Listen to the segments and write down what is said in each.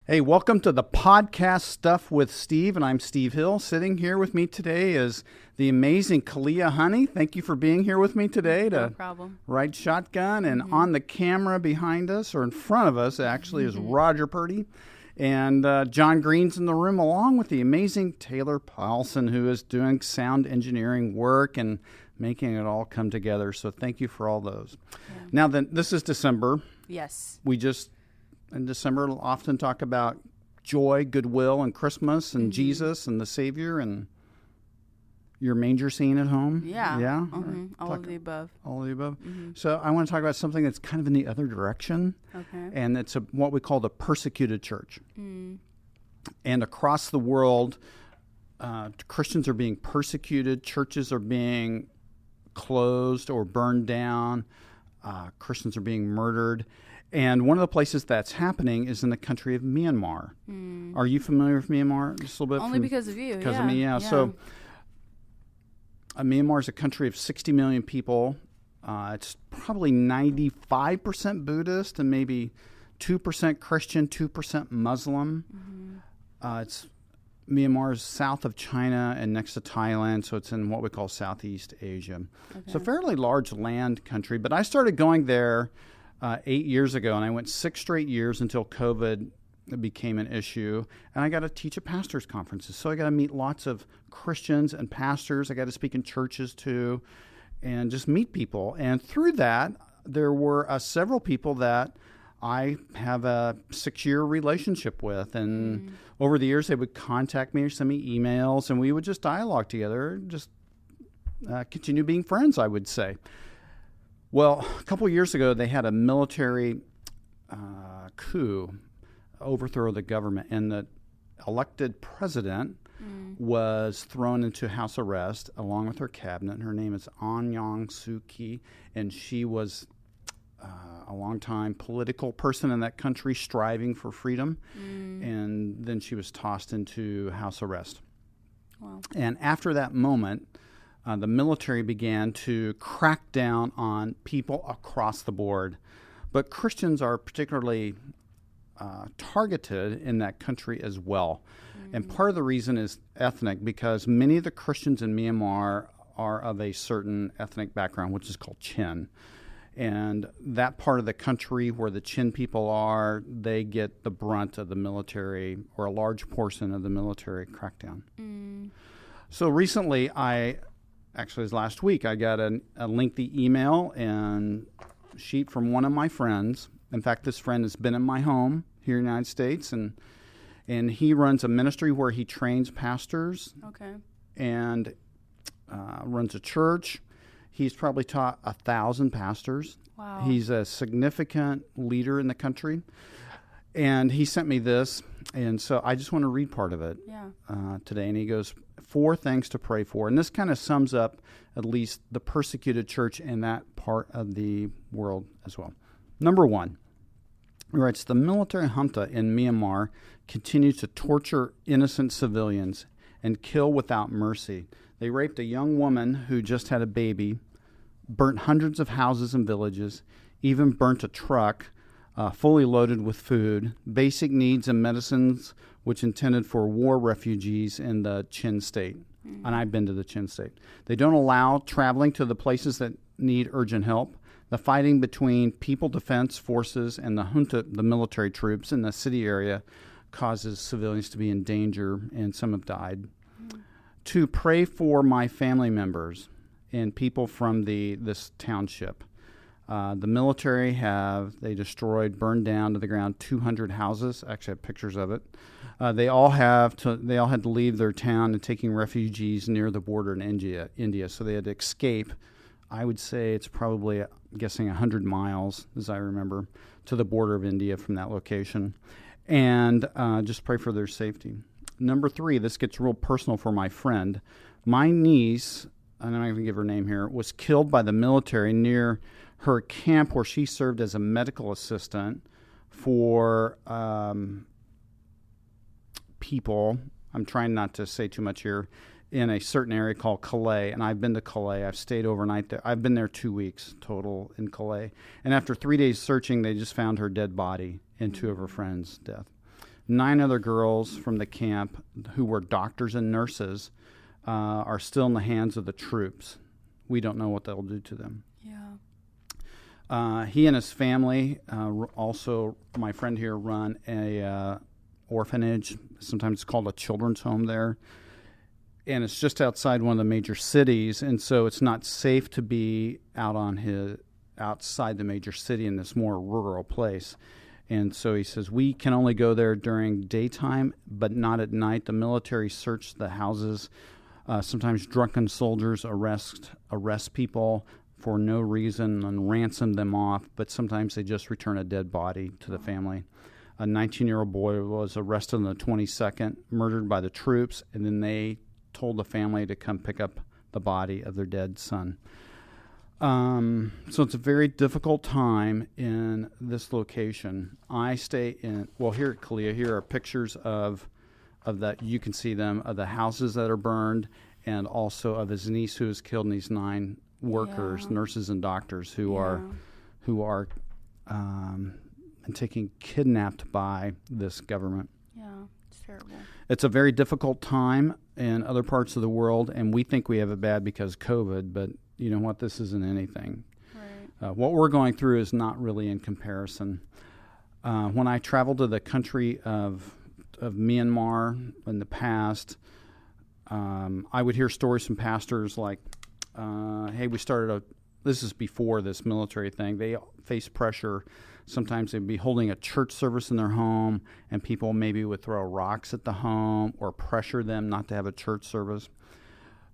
Hey, welcome to the podcast Stuff with Steve, and I'm Steve Hill. Sitting here with me today is the amazing Kalia Honey. Thank you for being here with me today to ride shotgun. And on the camera behind us, or in front of us, actually, is Roger Purdy. And John Green's in the room, along with the amazing Taylor Paulson, who is doing sound engineering work and making it all come together. So thank you for all those. Yeah. Now, then, this is December. Yes. In December, we'll often talk about joy, goodwill, and Christmas, and Jesus and the Savior, and your manger scene at home. Yeah. Yeah? All of the above. All of the above. So I want to talk about something that's kind of in the other direction. Okay. And it's what we call the persecuted church. And across the world, Christians are being persecuted. Churches are being closed or burned down. Christians are being murdered. And one of the places that's happening is in the country of Myanmar. Are you familiar with Myanmar? Just a little bit. Only because of you. Because of me, yeah. So Myanmar is a country of 60 million people. It's probably 95% Buddhist and maybe 2% Christian, 2% Muslim. Myanmar is south of China and next to Thailand, so it's in what we call Southeast Asia. Okay. It's a fairly large land country, but I started going there 8 years ago, and I went 6 straight years until COVID became an issue. And I got to teach at pastors' conferences. So I got to meet lots of Christians and pastors. I got to speak in churches too and just meet people. And through that, there were several people that I have a 6-year relationship with. And over the years, they would contact me or send me emails, and we would just dialogue together, just continue being friends, I would say. Well, a couple of years ago, they had a military coup, overthrow of the government, and the elected president was thrown into house arrest along with her cabinet. Her name is Aung San Suu Kyi, and she was a long-time political person in that country striving for freedom, and then she was tossed into house arrest. Wow. And after that moment, the military began to crack down on people across the board. But Christians are particularly targeted in that country as well. And part of the reason is ethnic, because many of the Christians in Myanmar are of a certain ethnic background, which is called Chin. And that part of the country where the Chin people are, they get the brunt of the military, or a large portion of the military crackdown. So recently, actually, it was last week, I got a lengthy email and sheet from one of my friends. In fact, this friend has been in my home here in the United States, and he runs a ministry where he trains pastors. Okay. And runs a church. He's probably taught 1,000 pastors. Wow. He's a significant leader in the country. And he sent me this, and so I just want to read part of it today. And he goes, 4 things to pray for. And this kind of sums up at least the persecuted church in that part of the world as well. Number 1, he writes, the military junta in Myanmar continues to torture innocent civilians and kill without mercy. They raped a young woman who just had a baby, burnt hundreds of houses and villages, even burnt a truck fully loaded with food, basic needs and medicines, which intended for war refugees in the Chin State. And I've been to the Chin State. They don't allow traveling to the places that need urgent help. The fighting between People Defense Forces and the junta, the military troops in the city area, causes civilians to be in danger, and some have died. To pray for my family members and people from this township. The military they destroyed, burned down to the ground 200 houses. Actually, I have pictures of it. They all had to leave their town and taking refugees near the border in India. So they had to escape. I would say it's probably, guessing 100 miles, as I remember, to the border of India from that location. And just pray for their safety. Number 3, this gets real personal for my friend. My niece, I'm not going to give her name here, was killed by the military near her camp where she served as a medical assistant for people. I'm trying not to say too much here. In a certain area called Calais, and I've been to Calais. I've stayed overnight there. I've been there 2 weeks total in Calais. And after 3 days searching, they just found her dead body and 2 of her friends' death. 9 other girls from the camp who were doctors and nurses are still in the hands of the troops. We don't know what they'll do to them. Yeah. He and his family, also my friend here, run a orphanage. Sometimes it's called a children's home there. And it's just outside one of the major cities, and so it's not safe to be outside the major city in this more rural place. And so he says, we can only go there during daytime, but not at night. The military search the houses. Sometimes drunken soldiers arrest people for no reason and ransom them off, but sometimes they just return a dead body to the family. A 19-year-old boy was arrested on the 22nd, murdered by the troops, and then they told the family to come pick up the body of their dead son. So it's a very difficult time in this location. I stay in, here at Kalia, here are pictures of that. You can see them, of the houses that are burned, and also of his niece who was killed, and these 9 workers, nurses and doctors who are taken kidnapped by this government. Yeah, it's terrible. It's a very difficult time in other parts of the world, and we think we have it bad because COVID, but you know what? This isn't anything. Right. What we're going through is not really in comparison. When I traveled to the country of Myanmar in the past, I would hear stories from pastors like, hey, this is before this military thing. They face pressure. Sometimes they'd be holding a church service in their home, and people maybe would throw rocks at the home or pressure them not to have a church service,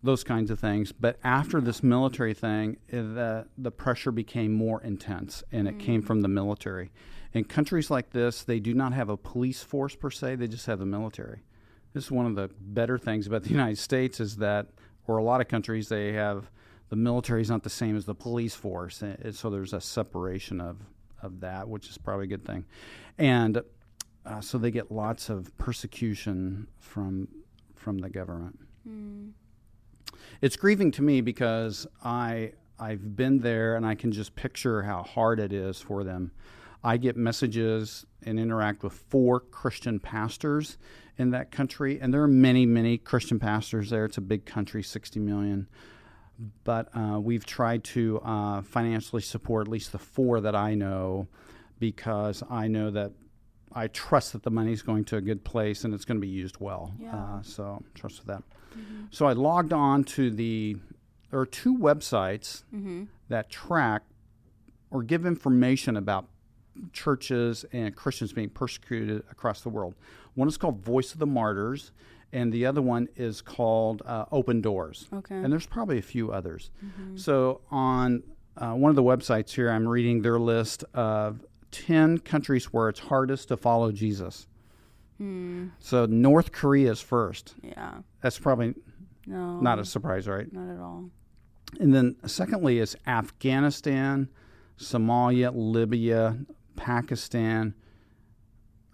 those kinds of things. But after this military thing, the pressure became more intense, and it came from the military. In countries like this, they do not have a police force per se. They just have the military. This is one of the better things about the United States is that, or a lot of countries, they have the military is not the same as the police force. So there's a separation of that, which is probably a good thing. And so they get lots of persecution from the government. It's grieving to me because I've been there and I can just picture how hard it is for them. I get messages and interact with 4 Christian pastors in that country, and there are many, many Christian pastors there. It's a big country, 60 million. But we've tried to financially support at least the 4 that I know, because I know that I trust that the money's going to a good place and it's going to be used well. Yeah. So trust with that. Mm-hmm. So I logged on to there are 2 websites that track or give information about churches and Christians being persecuted across the world. One is called Voice of the Martyrs, and the other one is called Open Doors. Okay. And there's probably a few others. So on one of the websites here, I'm reading their list of 10 countries where it's hardest to follow Jesus. So North Korea is first. Yeah. That's probably not a surprise, right? Not at all. And then secondly is Afghanistan, Somalia, Libya, Pakistan,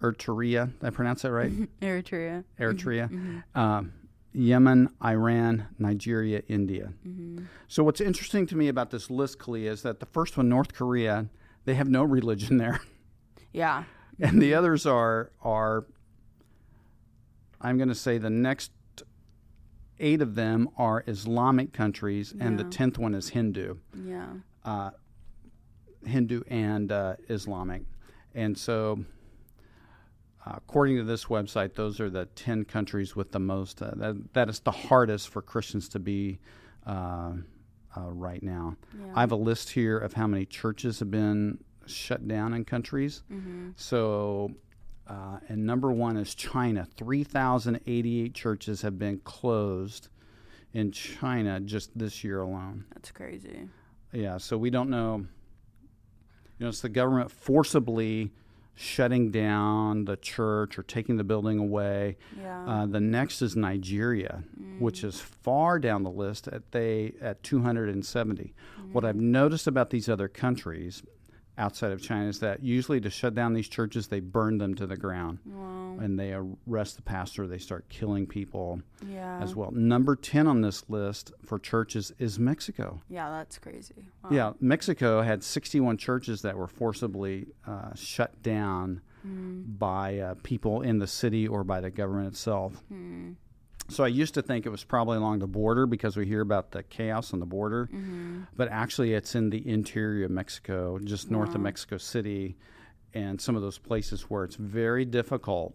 Eritrea. Did I pronounce that right? Eritrea. Yemen, Iran, Nigeria, India. So what's interesting to me about this list, Kalia, is that the first one, North Korea, they have no religion there. Yeah. And the others are I'm going to say the next 8 of them are Islamic countries, and the 10th one is Hindu. Yeah. Hindu and Islamic. And so according to this website, those are the 10 countries with the most, that is the hardest for Christians to be right now. Yeah. I have a list here of how many churches have been shut down in countries. So, and number 1 is China. 3,088 churches have been closed in China just this year alone. That's crazy. Yeah, so we don't know. It's the government forcibly shutting down the church or taking the building away. Yeah. The next is Nigeria, which is far down the list at 270. What I've noticed about these other countries outside of China is that usually to shut down these churches, they burn them to the ground. Wow. And they arrest the pastor. They start killing people Yeah. as well. Number 10 on this list for churches is Mexico. Yeah, that's crazy. Wow. Yeah, Mexico had 61 churches that were forcibly shut down by people in the city or by the government itself. So I used to think it was probably along the border because we hear about the chaos on the border, but actually it's in the interior of Mexico, just north of Mexico City, and some of those places where it's very difficult.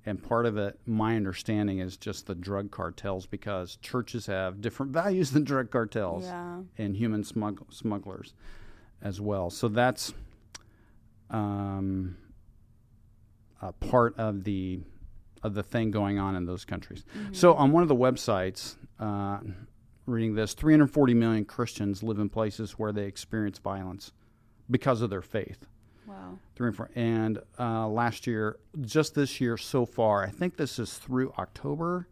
And part of it, my understanding, is just the drug cartels, because churches have different values than drug cartels and human smugglers as well. So that's a part of the thing going on in those countries. So on one of the websites, reading this, 340 million Christians live in places where they experience violence because of their faith. Wow. 3 and 4. And last year, just this year so far, I think this is through October,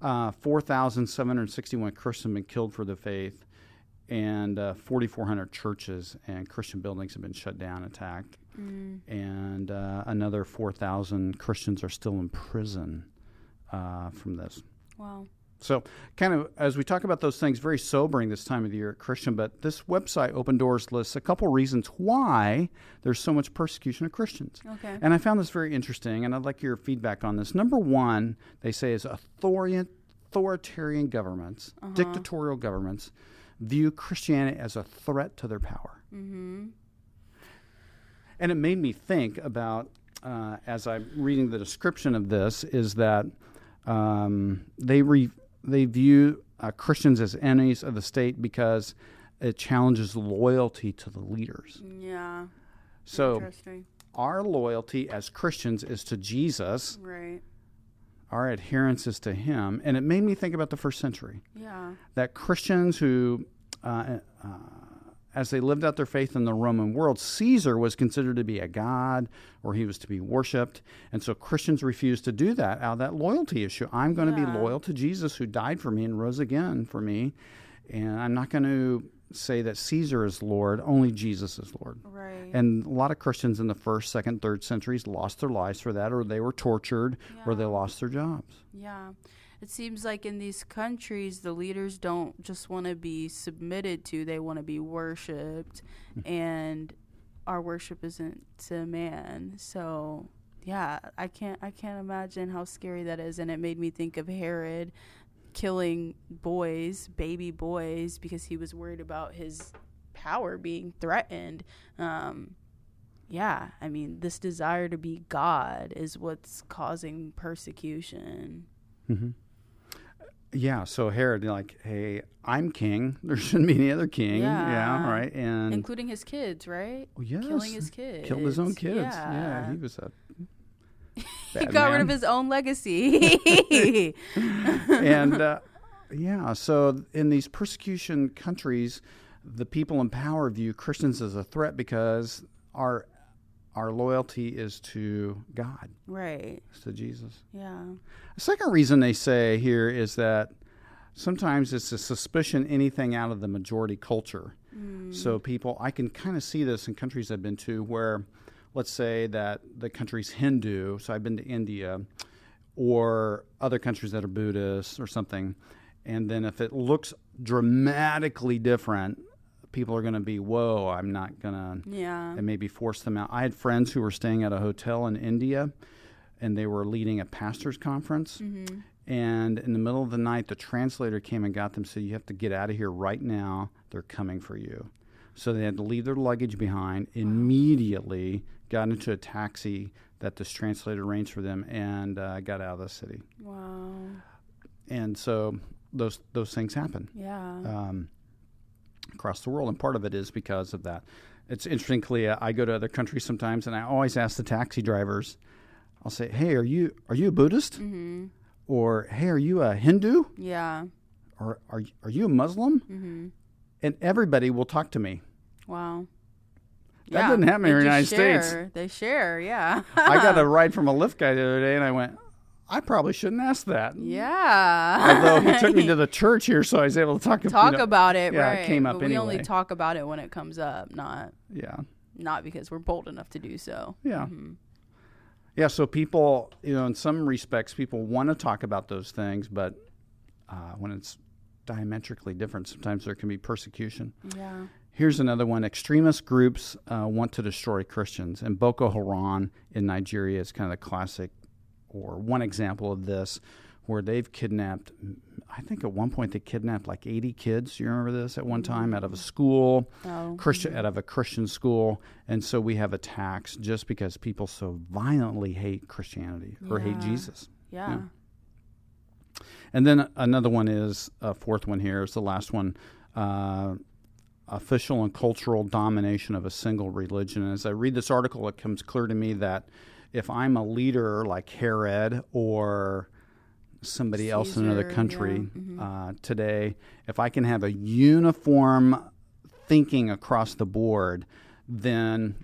4,761 Christians have been killed for the faith, and 4,400 churches and Christian buildings have been shut down, attacked. And another 4,000 Christians are still in prison from this. Wow. So kind of, as we talk about those things, very sobering this time of the year at Christian, but this website, Open Doors, lists a couple reasons why there's so much persecution of Christians. Okay. And I found this very interesting, and I'd like your feedback on this. Number one, they say, is authoritarian governments, dictatorial governments, view Christianity as a threat to their power. And it made me think about, as I'm reading the description of this, is that they view Christians as enemies of the state because it challenges loyalty to the leaders. Yeah. So our loyalty as Christians is to Jesus. Right. Our adherence is to him. And it made me think about the first century. Yeah. That Christians who, as they lived out their faith in the Roman world, Caesar was considered to be a god, or he was to be worshipped. And so Christians refused to do that out of that loyalty issue. I'm going to be loyal to Jesus, who died for me and rose again for me. And I'm not going to say that Caesar is Lord, only Jesus is Lord. Right. And a lot of Christians in the first, second, third centuries lost their lives for that, or they were tortured, or they lost their jobs. Yeah. It seems like in these countries, the leaders don't just want to be submitted to, they want to be worshipped, and our worship isn't to man. So, yeah, I can't imagine how scary that is. And it made me think of Herod killing boys, baby boys, because he was worried about his power being threatened. Yeah, I mean, this desire to be God is what's causing persecution. Yeah, so Herod, like, hey, I'm king. There shouldn't be any other king. Yeah, right. And including his kids, right? Well, yes. Killing his kids. Killed his own kids. Yeah, he was a bad he got rid of his own legacy. And, so in these persecution countries, the people in power view Christians as a threat because our loyalty is to God. Right. It's to Jesus. Yeah. The second reason they say here is that sometimes it's a suspicion anything out of the majority culture. So people, I can kind of see this in countries I've been to where, let's say that the country's Hindu, so I've been to India, or other countries that are Buddhist or something, and then if it looks dramatically different, people are going to be, whoa, I'm not going to, and maybe force them out. I had friends who were staying at a hotel in India, and they were leading a pastor's conference. And in the middle of the night, the translator came and got them, said, you have to get out of here right now. They're coming for you. So they had to leave their luggage behind, immediately got into a taxi that this translator arranged for them, and got out of the city. Wow. And so those things happen. Yeah. Across the world, and part of it is because of that. It's interesting, Clea, I go to other countries sometimes, and I always ask the taxi drivers, I'll say, hey, are you a Buddhist? Or, hey, are you a Hindu? Yeah. Or are you a Muslim? And everybody will talk to me. Wow. That doesn't happen here in the United States. They share, yeah. I got a ride from a Lyft guy the other day, and I went, I probably shouldn't ask that. Yeah. Although he took me to the church here, so I was able to talk about it, yeah, right. It came up but anyway. We only talk about it when it comes up, not because we're bold enough to do so. Yeah. Yeah, so people, in some respects, people want to talk about those things, but when it's diametrically different, sometimes there can be persecution. Yeah. Here's another one. Extremist groups want to destroy Christians. And Boko Haram in Nigeria is kind of the classic, or one example of this, where they've kidnapped, I think at one point they kidnapped like 80 kids. You remember this at one time out of a school, out of a Christian school. And so we have attacks just because people so violently hate Christianity or hate Jesus. Yeah. And then another one is, fourth one here is the last one, official and cultural domination of a single religion. And as I read this article, it comes clear to me that if I'm a leader like Herod or somebody Caesar, else in another country today, if I can have a uniform thinking across the board, then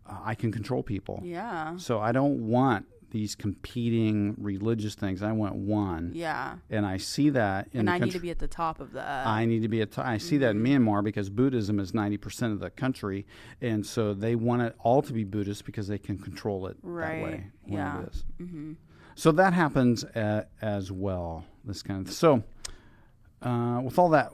I can control people. Yeah. So I don't want these competing religious things. I want one. Yeah. And I see that in and the I country. need to be at the top of that. I need to be I see that in Myanmar because Buddhism is 90% of the country, and so they want it all to be Buddhist because they can control it that way when it is. So that happens as well. This kind of so with all that,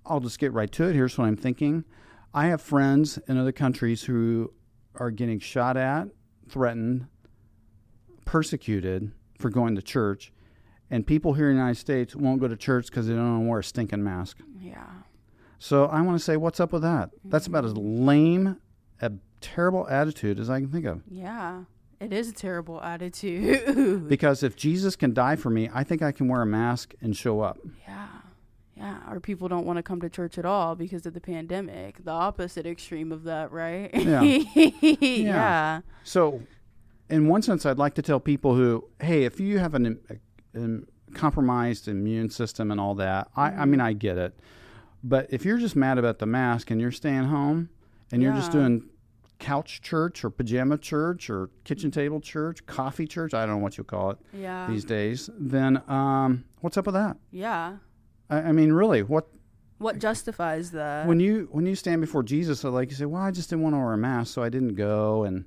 I'll just get right to it. Here's what I'm thinking. I have friends in other countries who are getting shot at, threatened, persecuted for going to church, and people here in the United States won't go to church because they don't want to wear a stinking mask. Yeah. So I want to say, what's up with that? That's about as lame, a terrible attitude as I can think of. Yeah. It is a terrible attitude. Because if Jesus can die for me, I think I can wear a mask and show up. Yeah. Yeah. Or people don't want to come to church at all because of the pandemic. The opposite extreme of that, right? Yeah. Yeah. So in one sense, I'd like to tell people who, hey, if you have a compromised immune system and all that, I mean, I get it. But if you're just mad about the mask and you're staying home and you're just doing couch church or pajama church or kitchen table church, coffee church, I don't know what you call it these days, then what's up with that? Yeah. I mean, really, what justifies that? When you stand before Jesus, like you say, well, I just didn't want to wear a mask, so I didn't go. And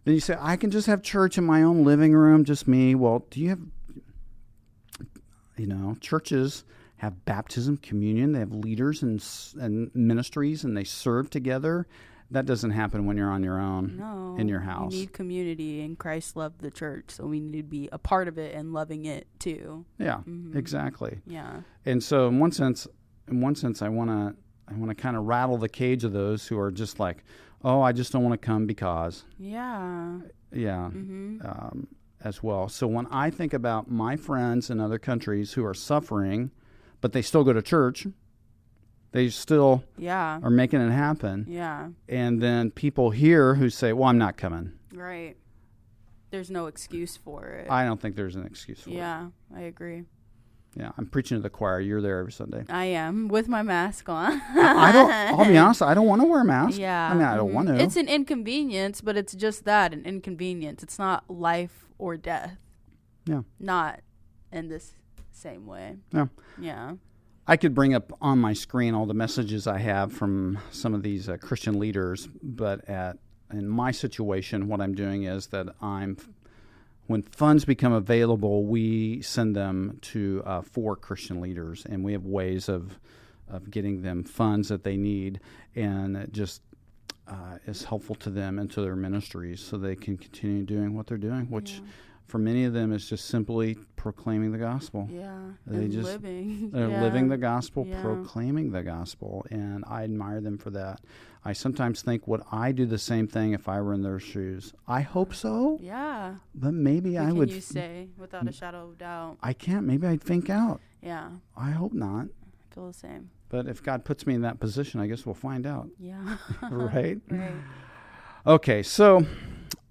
then you say, I can just have church in my own living room, just me. Well, do you have, churches have baptism, communion. They have leaders and ministries, and they serve together. That doesn't happen when you're on your own in your house. You need community, and Christ loved the church, so we need to be a part of it and loving it too. Yeah, exactly. Yeah. And so, in one sense, I want to kind of rattle the cage of those who are just like, oh, I just don't want to come because. Yeah. Yeah. As well. So when I think about my friends in other countries who are suffering, but they still go to church. They still are making it happen. Yeah. And then people here who say, well, I'm not coming. Right. There's no excuse for it. I don't think there's an excuse for it. Yeah, I agree. Yeah, I'm preaching to the choir. You're there every Sunday. I am, with my mask on. I'll be honest, I don't want to wear a mask. Yeah. I mean, I don't want to. It's an inconvenience, but it's just that, an inconvenience. It's not life or death. Yeah. Not in this same way. Yeah. Yeah. I could bring up on my screen all the messages I have from some of these Christian leaders, but in my situation, what I'm doing is that when funds become available, we send them to 4 Christian leaders, and we have ways of getting them funds that they need, and it just is helpful to them and to their ministries so they can continue doing what they're doing, which for many of them is just simply proclaiming the gospel. Yeah, they're living the gospel, proclaiming the gospel, and I admire them for that. I sometimes think, would I do the same thing if I were in their shoes? I hope so. Yeah. But maybe I would. Can you say without a shadow of doubt? I can't. Maybe I'd think out. Yeah. I hope not. I feel the same. But if God puts me in that position, I guess we'll find out. Yeah. Right? Right. Okay, so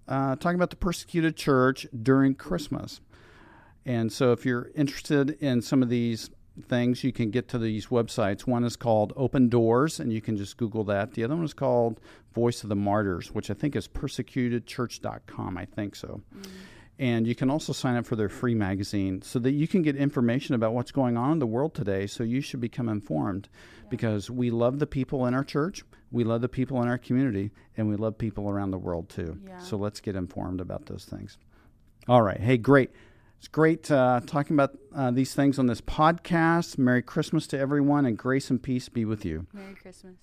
talking about the persecuted church during Christmas. And so if you're interested in some of these things, you can get to these websites. One is called Open Doors, and you can just Google that. The other one is called Voice of the Martyrs, which I think is persecutedchurch.com. I think so. Mm-hmm. And you can also sign up for their free magazine so that you can get information about what's going on in the world today. So you should become informed because we love the people in our church, we love the people in our community, and we love people around the world too. Yeah. So let's get informed about those things. All right. Hey, great. It's great talking about these things on this podcast. Merry Christmas to everyone, and grace and peace be with you. Merry Christmas.